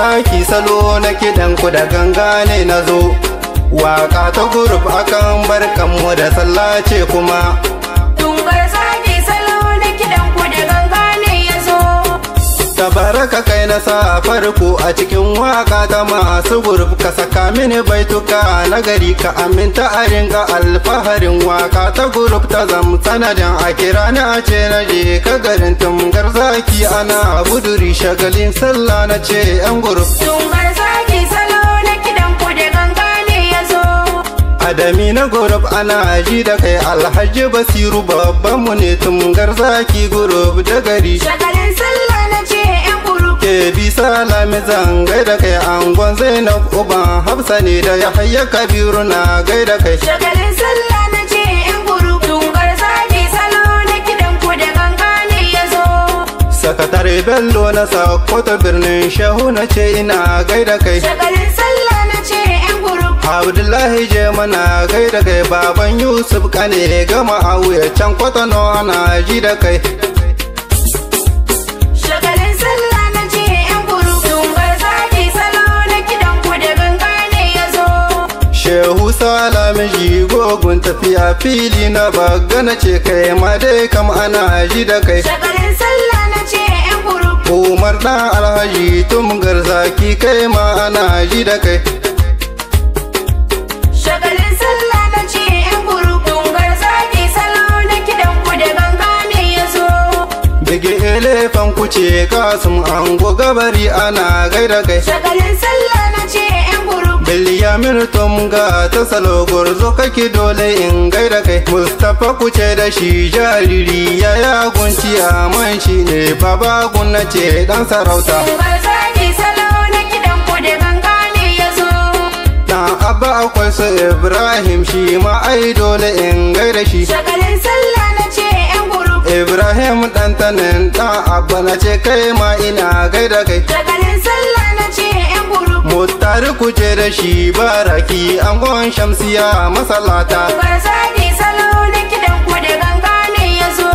zaki salo na kiɗan ku da ganga ne na zo. Waka ta guruf akan barkanmu da sallah ce kuma. Tungar zaki salo na kiɗan ku da ganga ne ya zo. Tabaraka kai na sa farko a cikin waka ta masu guruf, ka saka mini baituka na gari, ka aminta a ringa alfaharin waka ta guruf ta zam sanadin a kira ni a ce na je ka garin tungar zaki ana buduri shagalin sallah na ce yan guruf. Tungar zaki salo na kiɗan ku da ganga ne ya zo. Adami na guruf ana ji da kai, Alhaji Basiru babban mu ne tungar zaki guruf da gari. Shagalin sallah na ce yan guruf. Ke bisa lami zan gaida kai, angon Zainab uban Hafsa ne da Yahaya Kabiru na gaida kai. Shagalin sallah na ce yan guruf. Tungar zaki salo na kiɗan ku da ganga ne ya zo. Sakatare Bello na Sokoto birnin Shehu na ce ina gaida kai. Shagalin sallah na ce yan guruf. Abdullahi je mana gaida kai, baban Yusuf kane gama a wuya can Kwatano ana ji da kai. Shagalin sallah na ce yan guruf. Tungar zaki salo na kiɗan ku da ganga ne ya zo. Shehu Salami jigogun tafiya fili na bagana ce kai ma dai kam ana ji da kai. Shagalin sallah na ce yan guruf. Umar dan Alhaji tungar zaki kai ma ana ji da kai. Shagalin sallah na ce yan guruf. Tungar zaki salo na kiɗan ku da ganga ne ya zo. Bige elefan kuce Kasum ango gabari ana gaida kai. Shagalin sallah na ce yan guruf. Bilyamin Tunga ta salo gurzo kake dole in gaida kai. Mustapha kuce da shi jariri ya gunci a man shi ne baba gunna ce dan sarauta. Tungar zaki salo na kiɗan ku da ganga ne ya zo. Dan abba akwai su Ibrahim shi ma ai dole in gaida shi. Shagalin sallah na ce yan guruf. Ibrahim dan tanin dan abba na ce kai ma ina gaida kai. Shagalin sallah na ce yan guruf. Mutari kuce da shi baraki angon Shamsiya masallata. Tungar zaki salo na kiɗan ku da ganga ne ya zo.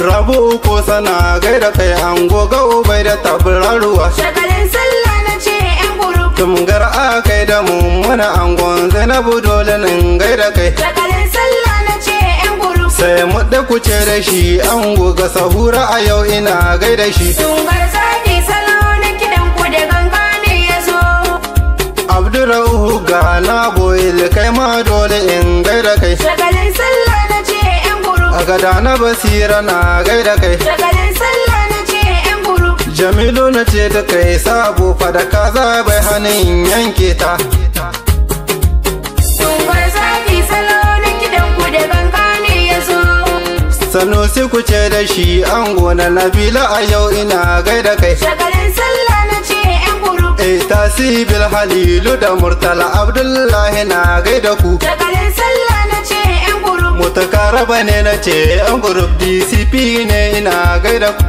Rabu ko sana gaida kai ango ga ubai da tabraruwa. Shagalin sallah na ce yan guruf. Tungar a kai da mummuna angon Zainabu dole nan gaida kai. Shagalin sallah na ce yan guruf. Sai mudda kuce da shi ango ga sahura a yau ina gaida shi. Tungar zaki salo na kiɗan ku da ganga ne ya zo. Abdurrahu ga na boyil kai ma dole in gaida kai. Shagalin sallah na ce yan guruf. A gada na Basira na gaida kai. Shagalin sallah na ce yan guruf. Jamilu na ce da kai sabo fada kaza bai hannun yanke ta. Tungar zaki salo na kiɗan ku da ganga ne ya zo. Sanusi kuce da shi ango na Nabila a yau ina gaida kai. Shagalin sallah na ce yan guruf. Tasibil Halilu da Murtala Abdullahi na gaida ku. Shagalin sallah na ce yan guruf. Mutakaraba ne na ce yan group DCP ne ina gaida ku.